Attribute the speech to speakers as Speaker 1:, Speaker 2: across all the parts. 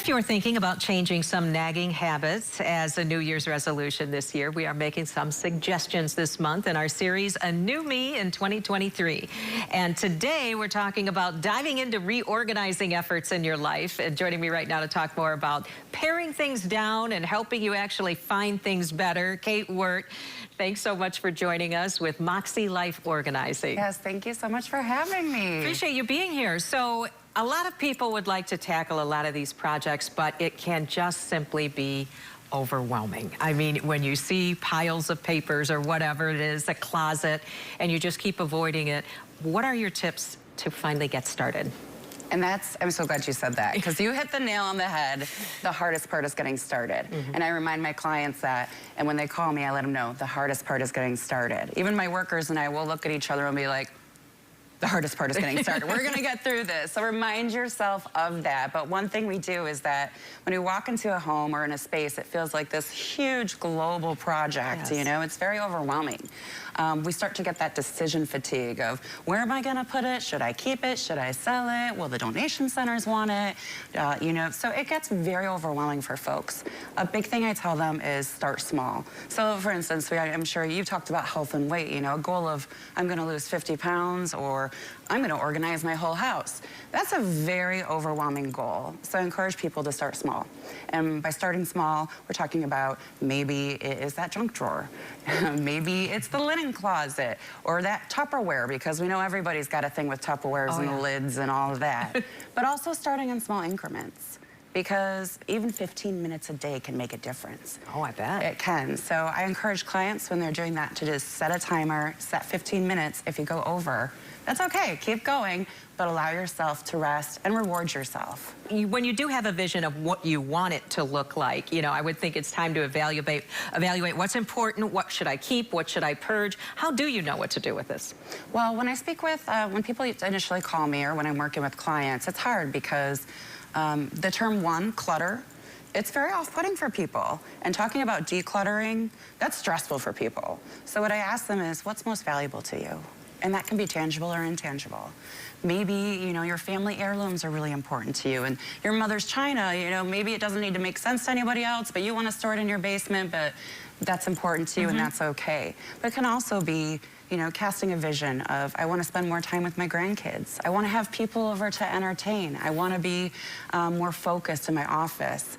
Speaker 1: If you're thinking about changing some nagging habits as a New Year's resolution this year, we are making some suggestions this month in our series, A New Me in 2023. And today we're talking about diving into reorganizing efforts in your life. And joining me right now to talk more about paring things down and helping you actually find things better, Kate Wirt. Thanks so much for joining us with Moxie Life Organizing.
Speaker 2: Yes, thank you so much for having me.
Speaker 1: Appreciate you being here. So a lot of people would like to tackle a lot of these projects, but it can just simply be overwhelming. I mean, when you see piles of papers or whatever it is, a closet, and you just keep avoiding it, what are your tips to finally get started?
Speaker 2: And I'm so glad you said that, because you hit the nail on the head. The hardest part is getting started. And I remind my clients that, and when they call me, I let them know the hardest part is getting started. Even my workers and I will look at each other and be like, the hardest part is getting started. We're gonna get through this. So remind yourself of that. But one thing we do is that when we walk into a home or in a space, it feels like this huge global project, you know? It's very overwhelming. We start to get that decision fatigue of, where am I gonna put it? Should I keep it? Should I sell it? Will the donation centers want it? You know, so it gets very overwhelming for folks. A big thing I tell them is start small. So for instance, I'm sure you've talked about health and weight, you know, a goal of, I'm gonna lose 50 pounds, or I'm gonna organize my whole house. That's a very overwhelming goal. So I encourage people to start small. And by starting small, we're talking about maybe it is that junk drawer. Maybe it's the linen closet or that Tupperware, because we know everybody's got a thing with Tupperwares and the lids and all of that. But also starting in small increments, because even 15 minutes a day can make a difference.
Speaker 1: Oh, I bet.
Speaker 2: It can. So I encourage clients when they're doing that to just set a timer, set 15 minutes. If you go over, that's okay, keep going, but allow yourself to rest and reward yourself.
Speaker 1: When you do have a vision of what you want it to look like, you know, I would think it's time to evaluate what's important, what should I keep, what should I purge? How do you know what to do with this?
Speaker 2: Well, when I speak with, when people initially call me or when I'm working with clients, it's hard because the term one, clutter, it's very off-putting for people. And talking about decluttering, that's stressful for people. So what I ask them is, what's most valuable to you? And that can be tangible or intangible. Maybe, you know, your family heirlooms are really important to you, and your mother's china, you know, maybe it doesn't need to make sense to anybody else, but you want to store it in your basement, but that's important to you, and that's okay. But it can also be, you know, casting a vision of, I want to spend more time with my grandkids. I want to have people over to entertain. I want to be more focused in my office.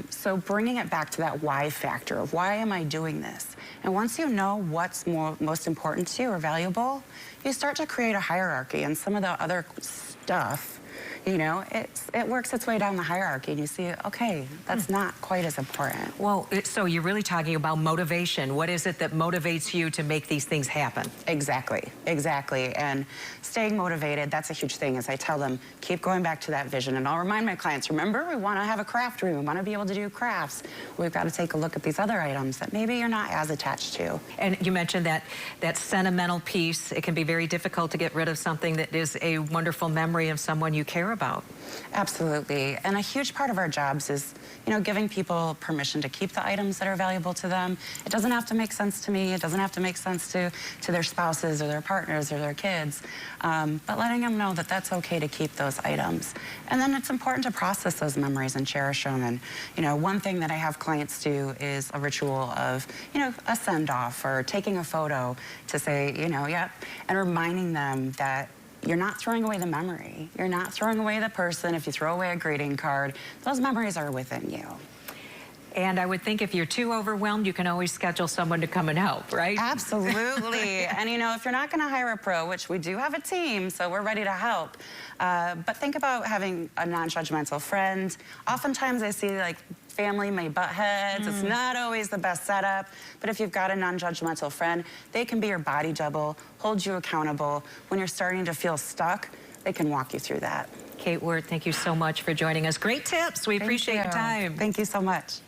Speaker 2: So bringing it back to that why factor of, why am I doing this? And once you know what's most important to you or valuable, you start to create a hierarchy, and some of the other stuff, you know, it works its way down the hierarchy, and you see, okay, that's not quite as important.
Speaker 1: Well, so you're really talking about motivation. What is it that motivates you to make these things happen?
Speaker 2: Exactly, exactly. And staying motivated, that's a huge thing, as I tell them, keep going back to that vision. And I'll remind my clients, remember, we want to have a craft room. We want to be able to do crafts. We've got to take a look at these other items that maybe you're not as attached to.
Speaker 1: And you mentioned that sentimental piece. It can be very difficult to get rid of something that is a wonderful memory of someone you care about.
Speaker 2: Absolutely. And a huge part of our jobs is, you know, giving people permission to keep the items that are valuable to them. It doesn't have to make sense to me. It doesn't have to make sense to their spouses or their partners or their kids. But letting them know that that's okay to keep those items. And then it's important to process those memories and cherish them. And, you know, one thing that I have clients do is a ritual of, you know, a send-off or taking a photo to say, you know, yep, and reminding them that you're not throwing away the memory. You're not throwing away the person. If you throw away a greeting card, those memories are within you.
Speaker 1: And I would think if you're too overwhelmed, you can always schedule someone to come and help, right?
Speaker 2: Absolutely. And, you know, if you're not going to hire a pro, which we do have a team, so we're ready to help, but think about having a non-judgmental friend. Oftentimes I see, like, family may butt heads. It's not always the best setup, but if you've got a non-judgmental friend, they can be your body double, hold you accountable. When you're starting to feel stuck, they can walk you through that.
Speaker 1: Kate Wirt, thank you so much for joining us. Great tips. We appreciate your time.
Speaker 2: Thank you so much.